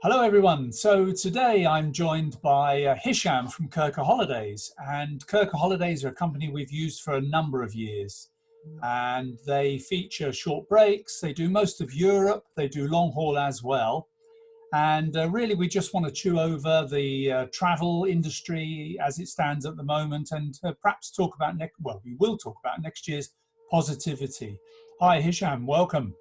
Hello everyone. So today I'm joined by Hisham from Kirker Holidays, and Kirker Holidays are a company we've used for a number of years, and they feature short breaks. They do most of Europe. They do long haul as well. And really we just want to chew over the travel industry as it stands at the moment, and perhaps talk about we will talk about next year's positivity. Hi Hisham, welcome.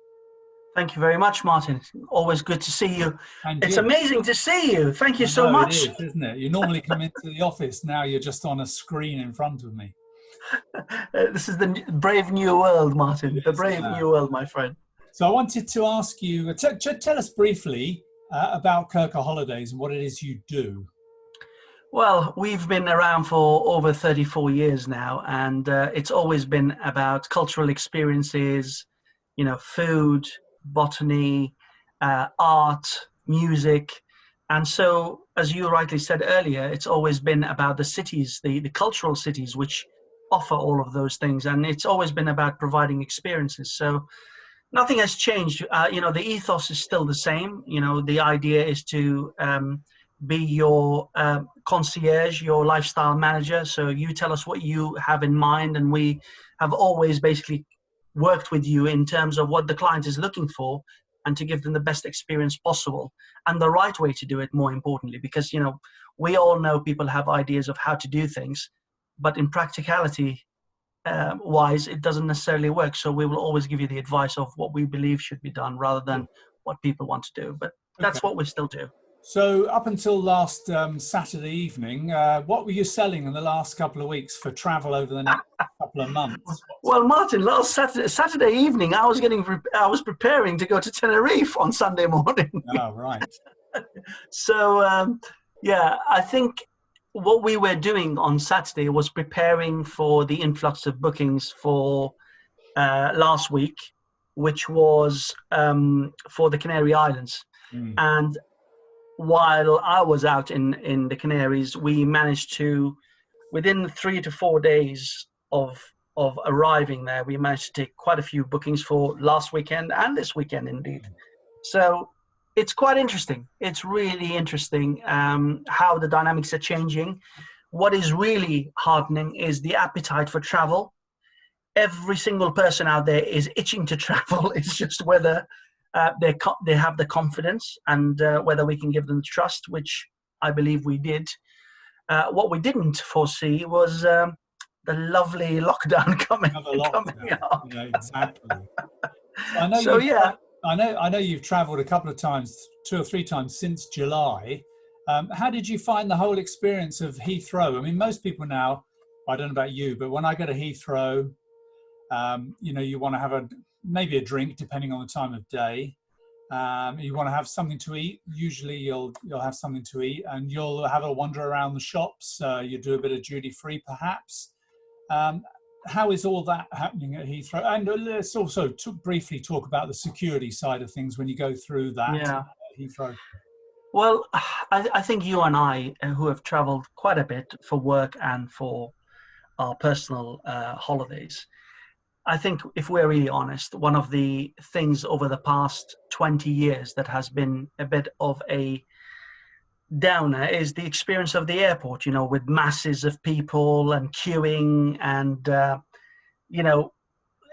Thank you very much, Martin. Always good to see you. And It's you. amazing to see you. Thank you I so know it much. is, isn't it? You normally come into the office, now you're just on a screen in front of me. This is the brave new world, Martin. It The is. brave new world, my friend. So I wanted to ask you, tell us briefly about Kirker Holidays and what it is you do. Well, we've been around for over 34 years now, and it's always been about cultural experiences, food, botany, art, music. And so, as you rightly said earlier, it's always been about the cities, the cultural cities, which offer all of those things. And it's always been about providing experiences. So nothing has changed. The ethos is still the same. The idea is to be your concierge, your lifestyle manager. So you tell us what you have in mind, and we have always basically worked with you in terms of what the client is looking for and to give them the best experience possible and the right way to do it, more importantly, because, we all know people have ideas of how to do things, but in practicality wise, it doesn't necessarily work. So we will always give you the advice of what we believe should be done rather than what people want to do. But Okay. that's what we still do. So up until last Saturday evening, what were you selling in the last couple of weeks for travel over the next couple of months? Well, Martin, last Saturday evening, I was preparing to go to Tenerife on Sunday morning. Oh, right. So, I think what we were doing on Saturday was preparing for the influx of bookings for last week, which was for the Canary Islands. Mm. And while I was out in the Canaries, we managed to, within 3 to 4 days of arriving there, we managed to take quite a few bookings for last weekend and this weekend indeed. So it's quite interesting. It's really interesting how the dynamics are changing. What is really heartening is the appetite for travel. Every single person out there is itching to travel. It's just whether they have the confidence and whether we can give them trust, which I believe we did. What we didn't foresee was the lovely lockdown coming up. Yeah, exactly. I know you've travelled a couple of times, 2 or 3 times since July. How did you find the whole experience of Heathrow? I mean, most people now, I don't know about you, but when I go to Heathrow, you want to have maybe a drink depending on the time of day. You want to have something to eat. Usually you'll have something to eat, and you'll have a wander around the shops. You do a bit of duty free perhaps. How is all that happening at Heathrow? And let's also briefly talk about the security side of things when you go through that at Heathrow. Well, I think you and I, who have traveled quite a bit for work and for our personal holidays, I think if we're really honest, one of the things over the past 20 years that has been a bit of a downer is the experience of the airport, with masses of people and queuing and,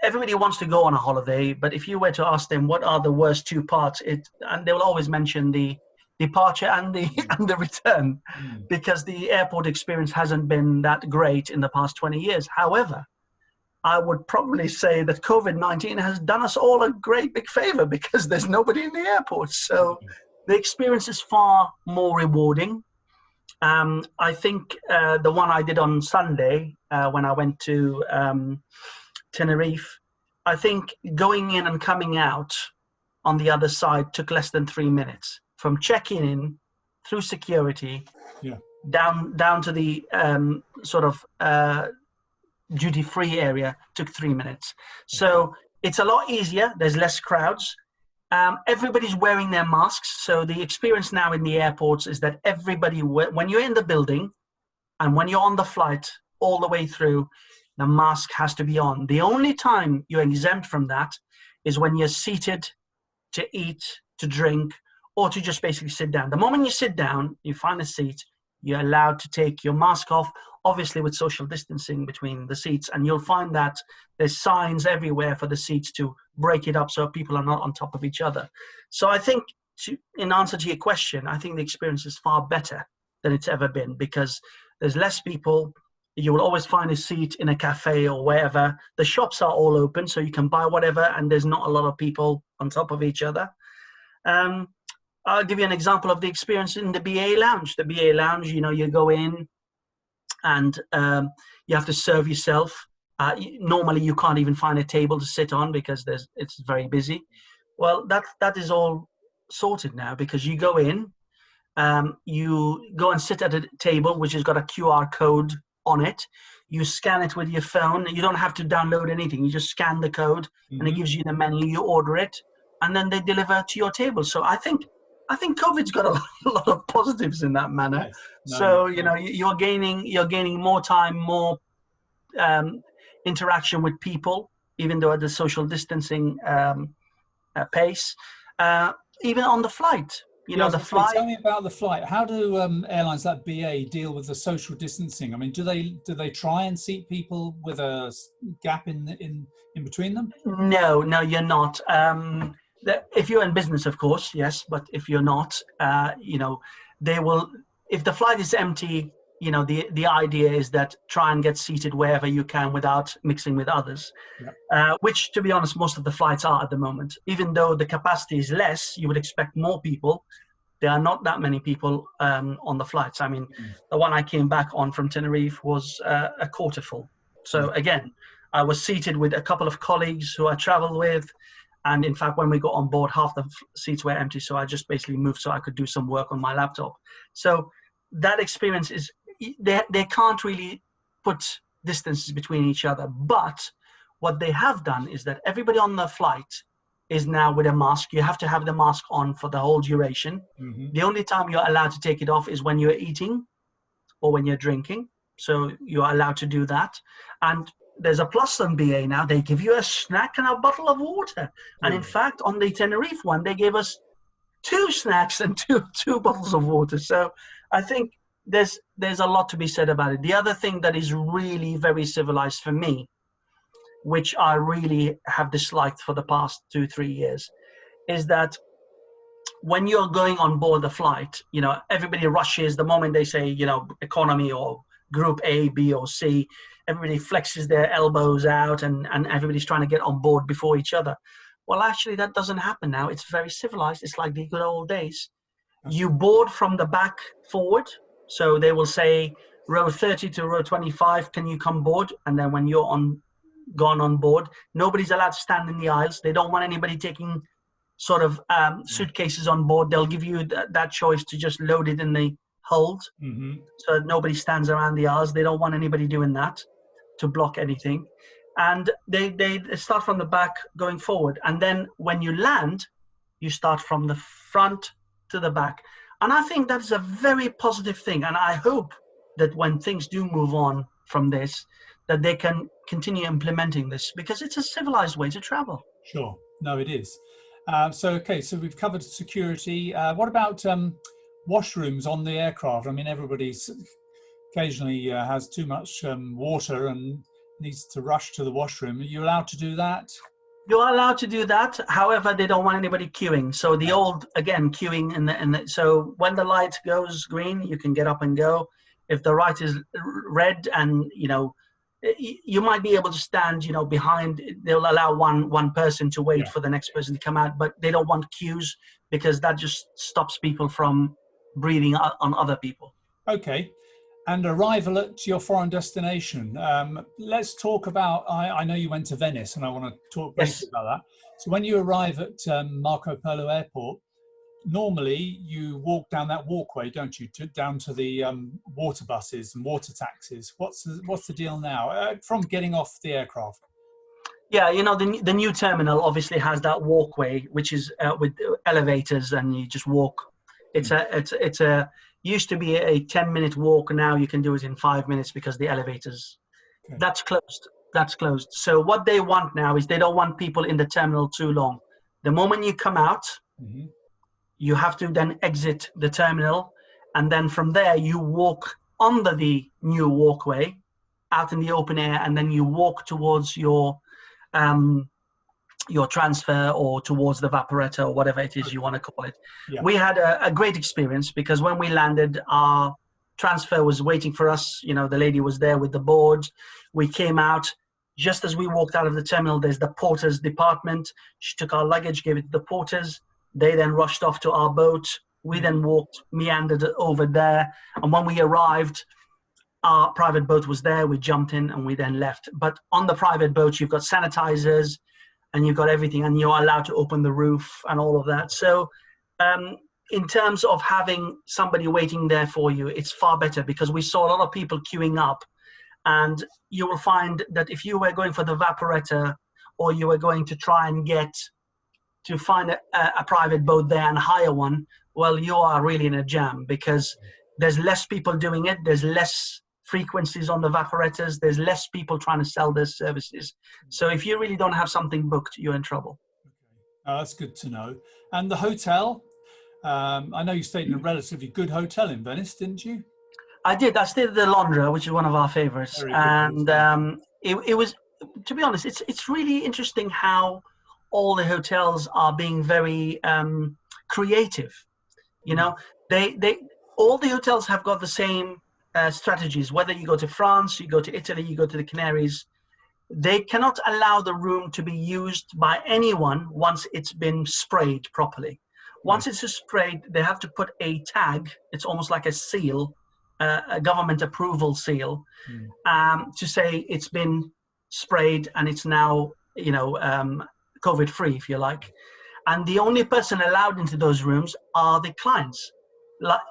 everybody wants to go on a holiday, but if you were to ask them what are the worst 2 parts, and they will always mention the departure and the return, because the airport experience hasn't been that great in the past 20 years. However, I would probably say that COVID-19 has done us all a great big favor because there's nobody in the airport. So the experience is far more rewarding. I think the one I did on Sunday when I went to Tenerife, I think going in and coming out on the other side took less than 3 minutes. From checking in through security, down to the duty-free area took 3 minutes. So it's a lot easier. There's less crowds. Everybody's wearing their masks. So the experience now in the airports is that everybody, when you're in the building and when you're on the flight all the way through, the mask has to be on. The only time you're exempt from that is when you're seated to eat, to drink, or to just basically sit down. The moment you sit down, you find a seat, you're allowed to take your mask off, obviously with social distancing between the seats, and you'll find that there's signs everywhere for the seats to break it up so people are not on top of each other. So I think, in answer to your question, I think the experience is far better than it's ever been, because there's less people. You will always find a seat in a cafe or wherever. The shops are all open, so you can buy whatever, and there's not a lot of people on top of each other. I'll give you an example of the experience in the BA Lounge. The BA Lounge, you go in and you have to serve yourself. Normally, you can't even find a table to sit on because it's very busy. Well, that is all sorted now, because you go in, you go and sit at a table which has got a QR code on it. You scan it with your phone. You don't have to download anything. You just scan the code, and it gives you the menu. You order it, and then they deliver to your table. So I think COVID's got a lot of positives in that manner. Yes. No, So no. you're gaining more time, more interaction with people, even though at the social distancing pace. Even on the flight, Yeah, I was the gonna say, flight. tell me about the flight. How do airlines like BA deal with the social distancing? I mean, do they try and seat people with a gap in between them? No, you're not. If you're in business, of course, yes. But if you're not, they will. If the flight is empty, the idea is that try and get seated wherever you can without mixing with others. Yeah. Which, to be honest, most of the flights are at the moment. Even though the capacity is less, you would expect more people. There are not that many people on the flights. I mean, the one I came back on from Tenerife was a quarter full. So again, I was seated with a couple of colleagues who I traveled with. And in fact, when we got on board, half the seats were empty. So I just basically moved so I could do some work on my laptop. So that experience is, they can't really put distances between each other. But what they have done is that everybody on the flight is now with a mask. You have to have the mask on for the whole duration. The only time you're allowed to take it off is when you're eating or when you're drinking. So you're allowed to do that. And there's a plus on BA now. They give you a snack and a bottle of water. And in fact, on the Tenerife one, they gave us 2 snacks and two bottles of water. So I think there's a lot to be said about it. The other thing that is really very civilized for me, which I really have disliked for the past 2-3 years, is that when you're going on board the flight, everybody rushes the moment they say, economy or group A, B, or C. Everybody flexes their elbows out and everybody's trying to get on board before each other. Well, actually, that doesn't happen now. It's very civilized. It's like the good old days. You board from the back forward. So they will say, row 30 to row 25, can you come board? And then when you're gone on board, nobody's allowed to stand in the aisles. They don't want anybody taking sort of suitcases on board. They'll give you that choice to just load it in the hold, so that nobody stands around the aisles. They don't want anybody doing that to block anything. And they start from the back going forward. And then when you land, you start from the front to the back. And I think that is a very positive thing. And I hope that when things do move on from this, that they can continue implementing this, because it's a civilized way to travel. Sure. No, it is. So we've covered security. What about washrooms on the aircraft? I mean, everybody's occasionally has too much water and needs to rush to the washroom. Are you allowed to do that? You're allowed to do that. However, they don't want anybody queuing. So the old, again, queuing so when the light goes green, you can get up and go. If the light is red and, you might be able to stand, behind. They'll allow one person to wait for the next person to come out, but they don't want queues, because that just stops people from breathing on other people. Okay. And arrival at your foreign destination. Let's talk about, I know you went to Venice, and I want to talk briefly about that. So when you arrive at Marco Polo Airport, normally you walk down that walkway, don't you, down to the water buses and water taxis. What's the deal now from getting off the aircraft? Yeah, the new terminal obviously has that walkway, which is with elevators, and you just walk. It's used to be a 10-minute walk. Now you can do it in 5 minutes because the elevators. Okay. That's closed. So what they want now is they don't want people in the terminal too long. The moment you come out, You have to then exit the terminal, and then from there you walk under the new walkway out in the open air, and then you walk towards your transfer or towards the vaporetto or whatever it is you want to call it. Yeah. We had a great experience because when we landed, our transfer was waiting for us. You know, the lady was there with the board. We came out. Just as we walked out of the terminal, there's the porter's department. She took our luggage, gave it to the porters. They then rushed off to our boat. We then meandered over there. And when we arrived, our private boat was there. We jumped in and we then left. But on the private boat, you've got sanitizers and you've got everything, and you're allowed to open the roof and all of that. So in terms of having somebody waiting there for you, it's far better, because we saw a lot of people queuing up. And you will find that if you were going for the vaporetto, or you were going to try and find a private boat there and hire one, well, you are really in a jam, because there's less people doing it. There's less frequencies on the vaporettos. There's less people trying to sell their services. So if you really don't have something booked, you're in trouble. Okay. That's good to know. And the hotel, I know you stayed in a relatively good hotel in Venice, didn't you? I did. I stayed at the Londra, which is one of our favorites. And it was, to be honest, it's really interesting how all the hotels are being very creative. You know, all the hotels have got the same strategies. Whether you go to France, you go to Italy, you go to the Canaries, they cannot allow the room to be used by anyone once it's been sprayed properly. Once it's sprayed, they have to put a tag. It's almost like a seal, a government approval seal, to say it's been sprayed and it's now, you know, COVID-free, if you like. And the only person allowed into those rooms are the clients.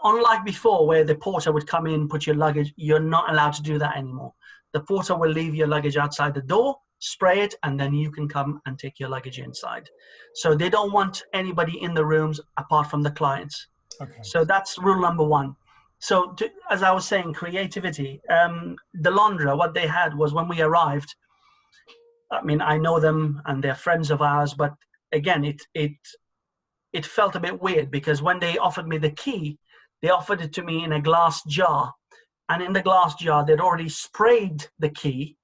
Unlike before, where the porter would come in, put your luggage, you're not allowed to do that anymore. The porter will leave your luggage outside the door, spray it, and then you can come and take your luggage inside. So they don't want anybody in the rooms apart from the clients. Okay. So that's rule number one. So as I was saying, creativity. The Londra, what they had was, when we arrived, I mean, I know them and they're friends of ours, but again, it felt a bit weird, because when they offered me the key, they offered it to me in a glass jar. And in the glass jar, they'd already sprayed the key,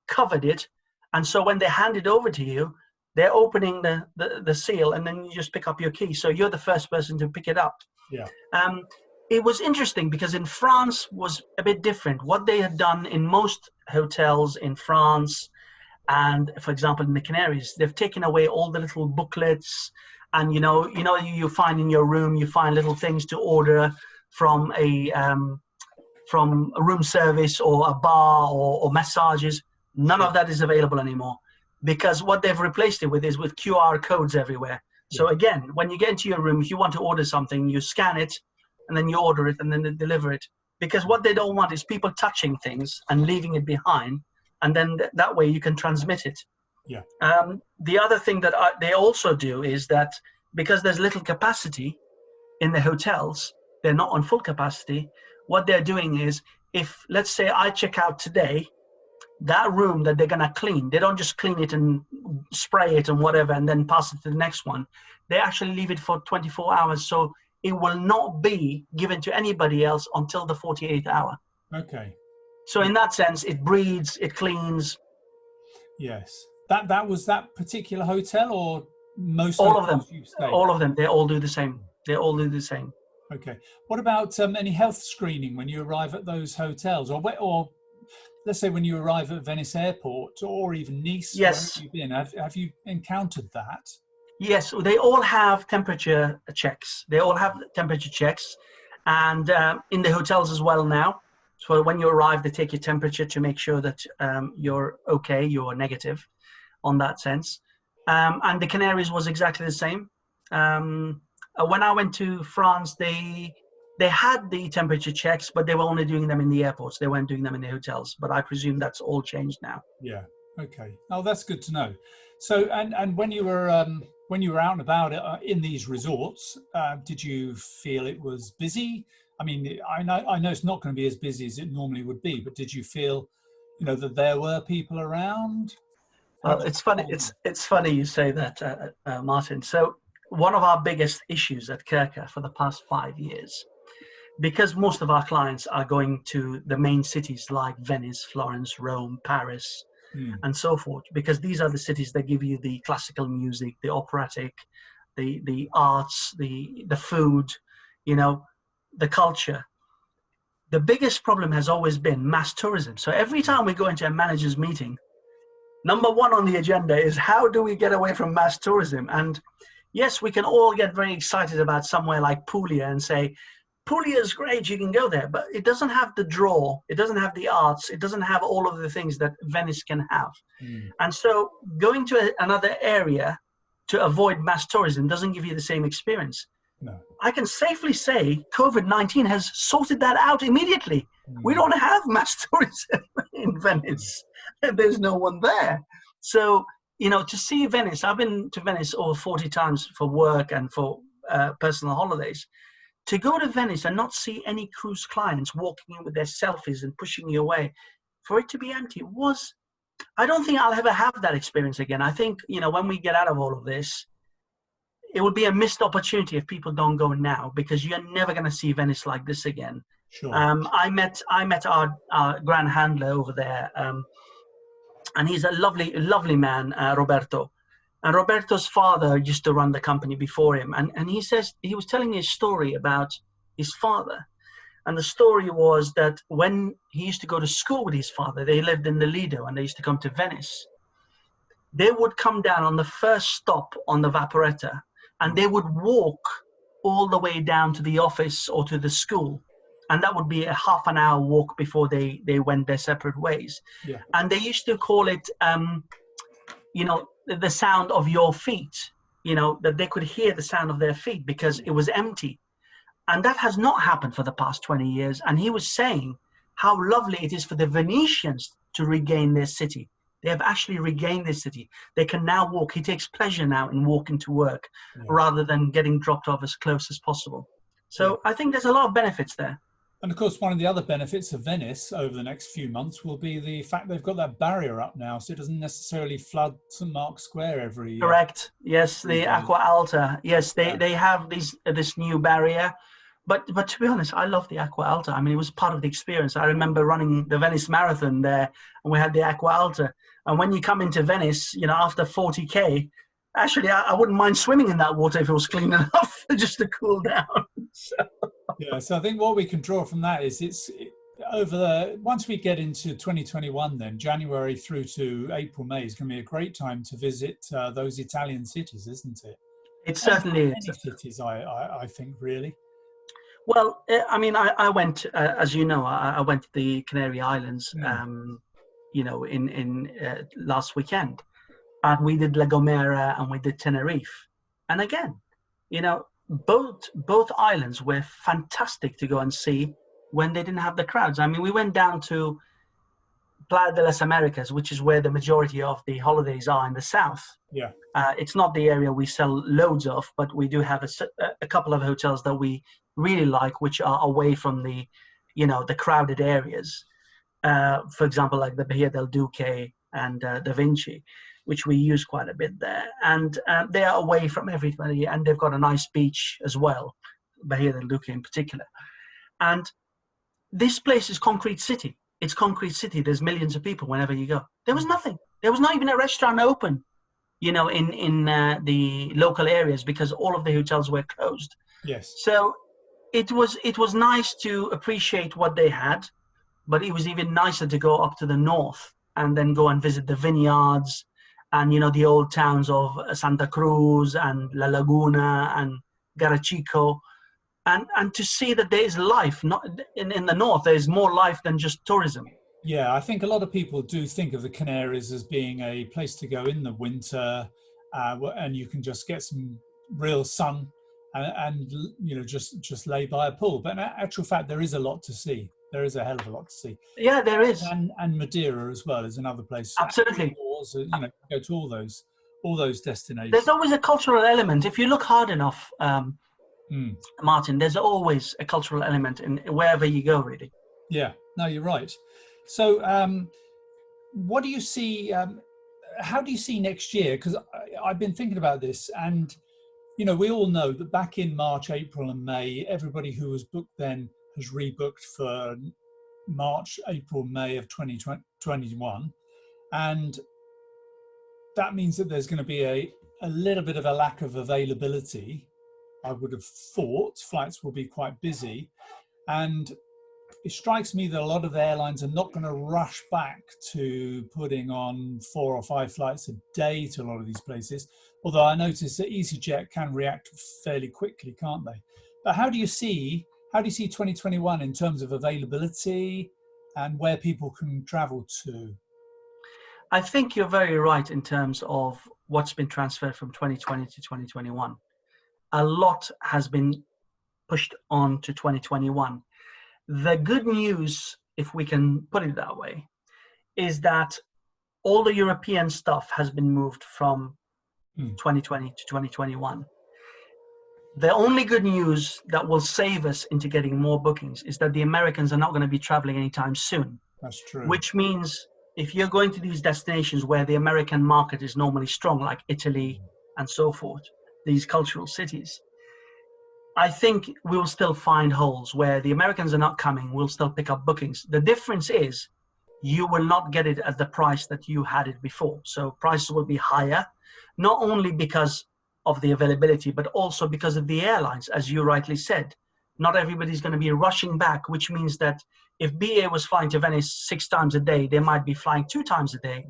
covered it. And so when they hand it over to you, they're opening the seal, and then you just pick up your key. So you're the first person to pick it up. Yeah. It was interesting because in France was a bit different. What they had done in most hotels in France, and for example in the Canaries, they've taken away all the little booklets, and you find in your room, you find little things to order from a room service or a bar or massages. None of that is available anymore, because what they've replaced it with is with QR codes everywhere. So again, when you get into your room, if you want to order something, you scan it and then you order it and then they deliver it. Because what they don't want is people touching things and leaving it behind, and then that way you can transmit it. Yeah. The other thing that they also do is that, because there's little capacity in the hotels, they're not on full capacity. What they're doing is, if let's say I check out today, that room that they're gonna clean, they don't just clean it and spray it and whatever and then pass it to the next one. They actually leave it for 24 hours. So it will not be given to anybody else until the 48th hour. Okay. So in that sense, it breathes, it cleans. Yes. That was that particular hotel, or most all of them? All of them. They all do the same. They all do the same. Okay. What about any health screening when you arrive at those hotels, or let's say when you arrive at Venice Airport, or even Nice? Yes. Where have you been? Have you encountered that? Yes, they all have temperature checks. They all have temperature checks, and in the hotels as well now. So when you arrive, they take your temperature to make sure that you're okay, you're negative on that sense. And the Canaries was exactly the same. When I went to France, they had the temperature checks, but they were only doing them in the airports. They weren't doing them in the hotels, but I presume that's all changed now. Yeah. Okay. Oh, that's good to know. So, and when you were out and about in these resorts, did you feel it was busy? I mean, I know it's not going to be as busy as it normally would be, but did you feel, that there were people around? Well, it's funny. It's funny you say that, Martin. So one of our biggest issues at Kirker for the past 5 years, because most of our clients are going to the main cities like Venice, Florence, Rome, Paris, and so forth, because these are the cities that give you the classical music, the operatic, the arts, the food, you know, the culture. The biggest problem has always been mass tourism. So every time we go into a manager's meeting, number one on the agenda is how do we get away from mass tourism? And yes, we can all get very excited about somewhere like Puglia and say, Puglia is great, you can go there, but it doesn't have the draw, it doesn't have the arts, it doesn't have all of the things that Venice can have. And so going to another area to avoid mass tourism doesn't give you the same experience. No. I can safely say COVID-19 has sorted that out immediately. We don't have mass tourism in Venice. There's no one there. So, you know, to see Venice, I've been to Venice over 40 times for work and for personal holidays. To go to Venice and not see any cruise clients walking in with their selfies and pushing you away, for it to be empty was, I don't think I'll ever have that experience again. I think, you know, when we get out of all of this, it would be a missed opportunity if people don't go now, because you're never going to see Venice like this again. Sure. I met our grand handler over there, and he's a lovely man, Roberto. And Roberto's father used to run the company before him. And he says, he was telling me a story about his father. And the story was that when he used to go to school with his father, they lived in the Lido and they used to come to Venice. They would come down on the first stop on the Vaporetta and they would walk all the way down to the office or to the school. And that would be a half an hour walk before they went their separate ways. Yeah. And they used to call it, you know, the sound of your feet, you know, that they could hear the sound of their feet because it was empty. And that has not happened for the past 20 years. And he was saying how lovely it is for the Venetians to regain their city. They have actually regained their city. They can now walk. He takes pleasure now in walking to work rather than getting dropped off as close as possible. So I think there's a lot of benefits there. And of course, one of the other benefits of Venice over the next few months will be the fact they've got that barrier up now, so it doesn't necessarily flood St. Mark's Square every year. Correct. Yes, the Acqua Alta. Yes, they have this new barrier. But to be honest, I love the Acqua Alta. I mean, it was part of the experience. I remember running the Venice Marathon there, and we had the Acqua Alta. And when you come into Venice, you know, after 40K, actually, I wouldn't mind swimming in that water if it was clean enough just to cool down. So I think what we can draw from that is once we get into 2021, then January through to April, May is going to be a great time to visit those Italian cities, isn't it? It certainly is. Cities, I think, really. Well, I mean, I went, as you know, I went to the Canary Islands, you know, in last weekend. And we did La Gomera and we did Tenerife. And again, you know, both islands were fantastic to go and see when they didn't have the crowds. I mean, we went down to Playa de las Americas, which is where the majority of the holidays are in the south. Yeah. It's not the area we sell loads of, but we do have a couple of hotels that we really like, which are away from the, you know, the crowded areas. For example, like the Bahia del Duque and Da Vinci, which we use quite a bit there. And they are away from everybody, and they've got a nice beach as well, Bahia del Duque in particular. And this place is concrete city. It's concrete city. There's millions of people whenever you go. There was nothing. There was not even a restaurant open, you know, in the local areas because all of the hotels were closed. Yes. So it was nice to appreciate what they had, but it was even nicer to go up to the north and then go and visit the vineyards and, you know, the old towns of Santa Cruz and La Laguna and Garachico. And to see that there is life, not in the north, there's more life than just tourism. Yeah, I think a lot of people do think of the Canaries as being a place to go in the winter, and you can just get some real sun and you know just lay by a pool. But in actual fact, there is a lot to see. There is a hell of a lot to see. Yeah, there is. And Madeira as well is another place. Absolutely. You know, go to all those destinations. There's always a cultural element if you look hard enough. Martin, there's always a cultural element in wherever you go, really. Yeah, no, you're right. So what do you see, how do you see next year? Because I've been thinking about this, and you know, we all know that back in March, April and May, everybody who was booked then has rebooked for March, April, May of 2021. And that means that there's going to be a little bit of a lack of availability. I would have thought flights will be quite busy. And it strikes me that a lot of the airlines are not going to rush back to putting on 4 or 5 flights a day to a lot of these places. Although I notice that EasyJet can react fairly quickly, can't they? But how do you see 2021 in terms of availability and where people can travel to? I think you're very right in terms of what's been transferred from 2020 to 2021. A lot has been pushed on to 2021. The good news, if we can put it that way, is that all the European stuff has been moved from 2020 to 2021. The only good news that will save us into getting more bookings is that the Americans are not going to be traveling anytime soon. That's true. Which means if you're going to these destinations where the American market is normally strong, like Italy and so forth, these cultural cities, I think we will still find holes where the Americans are not coming. We'll still pick up bookings. The difference is you will not get it at the price that you had it before. So prices will be higher, not only because of the availability, but also because of the airlines, as you rightly said. Not everybody's going to be rushing back, which means that if BA was flying to Venice 6 times a day, they might be flying 2 times a day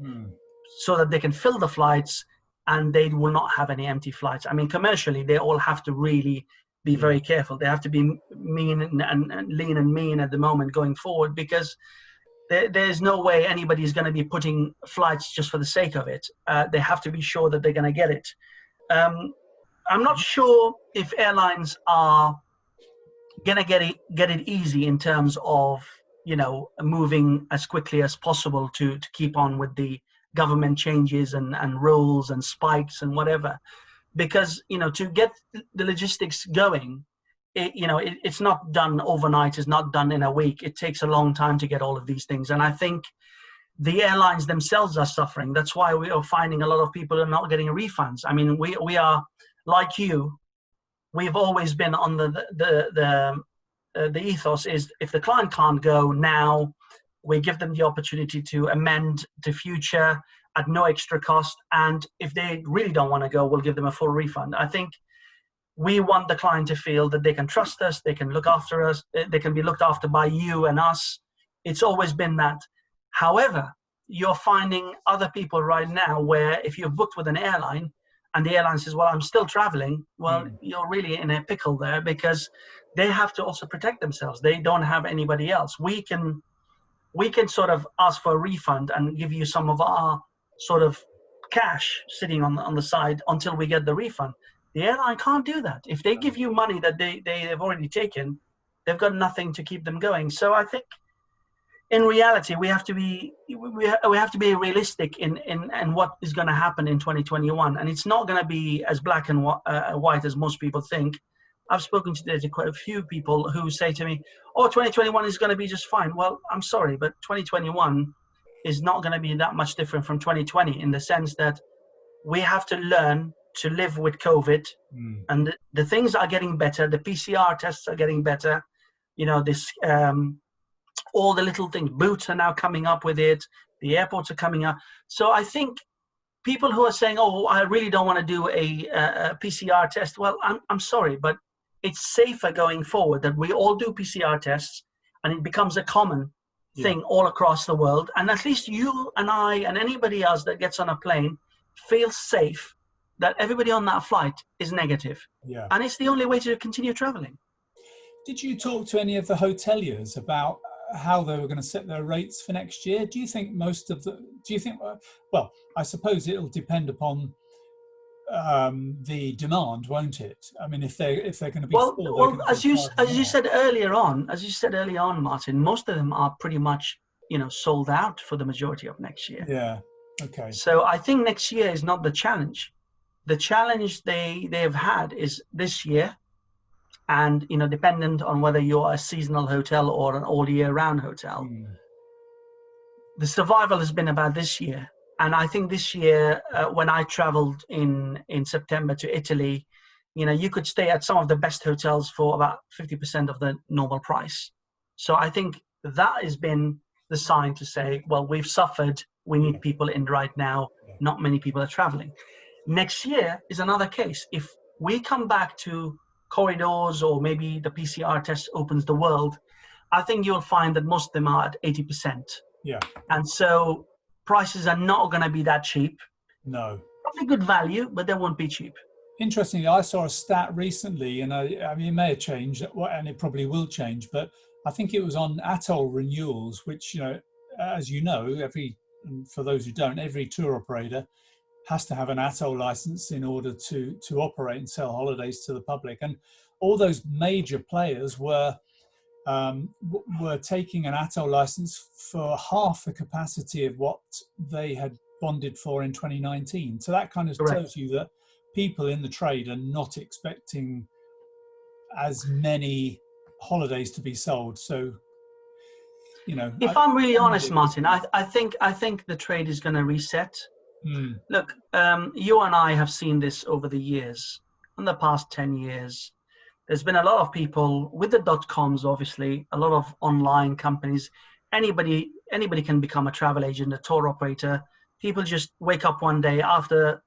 so that they can fill the flights and they will not have any empty flights. I mean, commercially, they all have to really be very careful. They have to be mean and lean and mean at the moment going forward, because there's no way anybody is going to be putting flights just for the sake of it. They have to be sure that they're going to get it. I'm not sure if airlines are going to get it easy in terms of, you know, moving as quickly as possible to keep on with the government changes and rules and spikes and whatever. Because, you know, to get the logistics going, it's not done overnight. It's not done in a week. It takes a long time to get all of these things. And I think the airlines themselves are suffering. That's why we are finding a lot of people are not getting refunds. I mean, we are like you. We've always been on the ethos is if the client can't go now, we give them the opportunity to amend to future at no extra cost. And if they really don't want to go, we'll give them a full refund. I think we want the client to feel that they can trust us, they can look after us, they can be looked after by you and us. It's always been that. However, you're finding other people right now where if you're booked with an airline and the airline says, well, I'm still traveling, well, you're really in a pickle there, because they have to also protect themselves. They don't have anybody else. We can sort of ask for a refund and give you some of our sort of cash sitting on the side until we get the refund. The airline can't do that. If they give you money that they've already taken, they've got nothing to keep them going. So I think in reality, we have to be realistic in what is going to happen in 2021, and it's not going to be as black and white as most people think. I've spoken to quite a few people who say to me, "Oh, 2021 is going to be just fine." Well, I'm sorry, but 2021 is not going to be that much different from 2020 in the sense that we have to learn to live with COVID, and the things are getting better. The PCR tests are getting better. You know, this all the little things. Boots are now coming up with it. The airports are coming up. So I think people who are saying, "Oh, I really don't want to do a PCR test," well, I'm sorry, but it's safer going forward that we all do PCR tests, and it becomes a common thing all across the world. And at least you and I and anybody else that gets on a plane feels safe that everybody on that flight is negative. Yeah. And it's the only way to continue traveling. Did you talk to any of the hoteliers about how they were going to set their rates for next year? Do you think well, I suppose it'll depend upon the demand, won't it? I mean, if they're going to be well, as you said earlier on, Martyn, most of them are pretty much, you know, sold out for the majority of next year. Yeah. Okay. So I think next year is not the challenge. The challenge they've had is this year, and, you know, dependent on whether you're a seasonal hotel or an all year round hotel, the survival has been about this year. And I think this year, when I traveled in September to Italy, you could stay at some of the best hotels for about 50% of the normal price. So I think that has been the sign to say, well, we've suffered. We need people in right now. Not many people are traveling. Next year is another case. If we come back to corridors, or maybe the PCR test opens the world, I think you'll find that most of them are at 80%. Yeah. And so prices are not going to be that cheap. No. Probably good value, but they won't be cheap. Interestingly, I saw a stat recently, and I mean, it may have changed, and it probably will change, but I think it was on atoll renewals, which, as you know, for those who don't, every tour operator has to have an atoll license in order to operate and sell holidays to the public. And all those major players were taking an atoll license for half the capacity of what they had bonded for in 2019. So that kind of Correct. tells you that people in the trade are not expecting as many holidays to be sold. So, if I'm really honest, Martin, I think the trade is going to reset. Look, you and I have seen this over the years. In the past 10 years, there's been a lot of people with the .coms, obviously, a lot of online companies. Anybody can become a travel agent, a tour operator. People just wake up one day after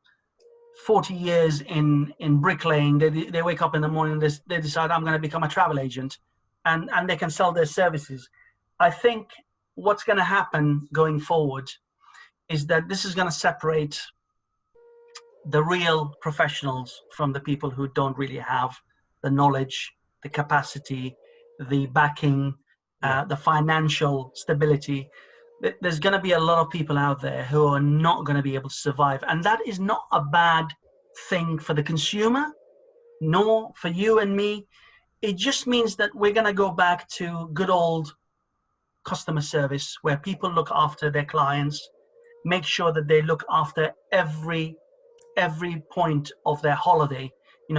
40 years in bricklaying. They wake up in the morning, they decide, I'm going to become a travel agent, and they can sell their services. I think what's going to happen going forward is that this is going to separate the real professionals from the people who don't really have the knowledge, the capacity, the backing, the financial stability. There's going to be a lot of people out there who are not going to be able to survive. And that is not a bad thing for the consumer, nor for you and me. It just means that we're going to go back to good old customer service, where people look after their clients, make sure that they look after every point of their holiday,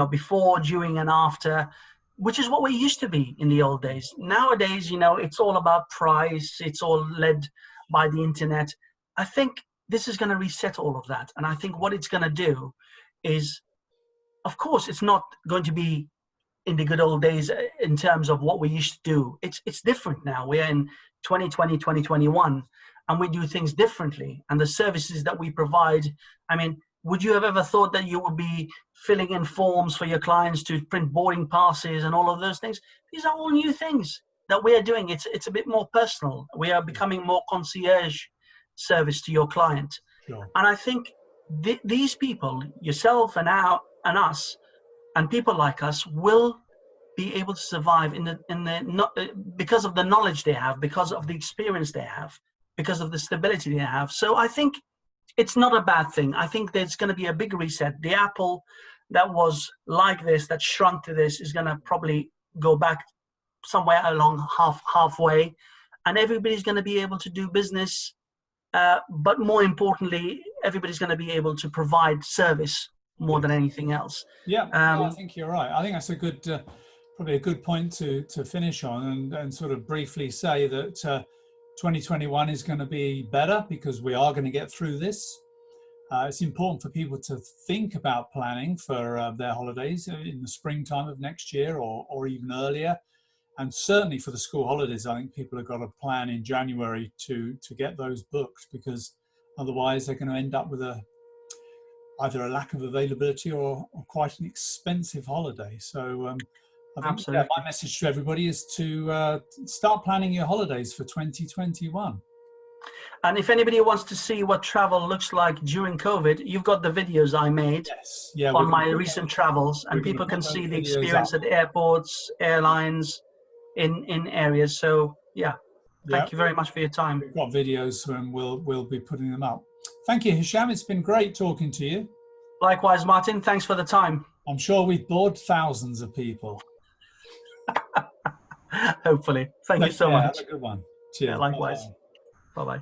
before, during, and after, which is what we used to be in the old days. Nowadays, it's all about price. It's all led by the internet. I think this is going to reset all of that. And I think what it's going to do is, of course, it's not going to be in the good old days in terms of what we used to do. It's different now. We're in 2020, 2021, and we do things differently. And the services that we provide, I mean, would you have ever thought that you would be filling in forms for your clients to print boarding passes and all of those things? These are all new things that we are doing. It's a bit more personal. We are becoming more concierge service to your client. Sure. And I think these people, yourself and us, and people like us, will be able to survive because of the knowledge they have, because of the experience they have, because of the stability they have. So I think it's not a bad thing. I think there's going to be a big reset. The apple that was like this, that shrunk to this, is going to probably go back somewhere along halfway, and everybody's going to be able to do business. But more importantly, everybody's going to be able to provide service more than anything else. Yeah, I think you're right. I think that's a good, probably a good point to finish on, and sort of briefly say that 2021 is going to be better because we are going to get through this. It's important for people to think about planning for their holidays in the springtime of next year, or even earlier. And certainly for the school holidays, I think people have got a plan in January to get those booked, because otherwise they're going to end up with either a lack of availability or quite an expensive holiday. So I think my message to everybody is to start planning your holidays for 2021. And if anybody wants to see what travel looks like during COVID, you've got the videos I made on my recent travels, and people can see the experience at airports, airlines, in areas. So thank you very much for your time. We've got videos, and we'll be putting them up. Thank you, Hisham. It's been great talking to you. Likewise, Martin. Thanks for the time. I'm sure we've bored thousands of people. Hopefully. Thank you so much. Have a good one. Cheers. Yeah, likewise. Bye-bye.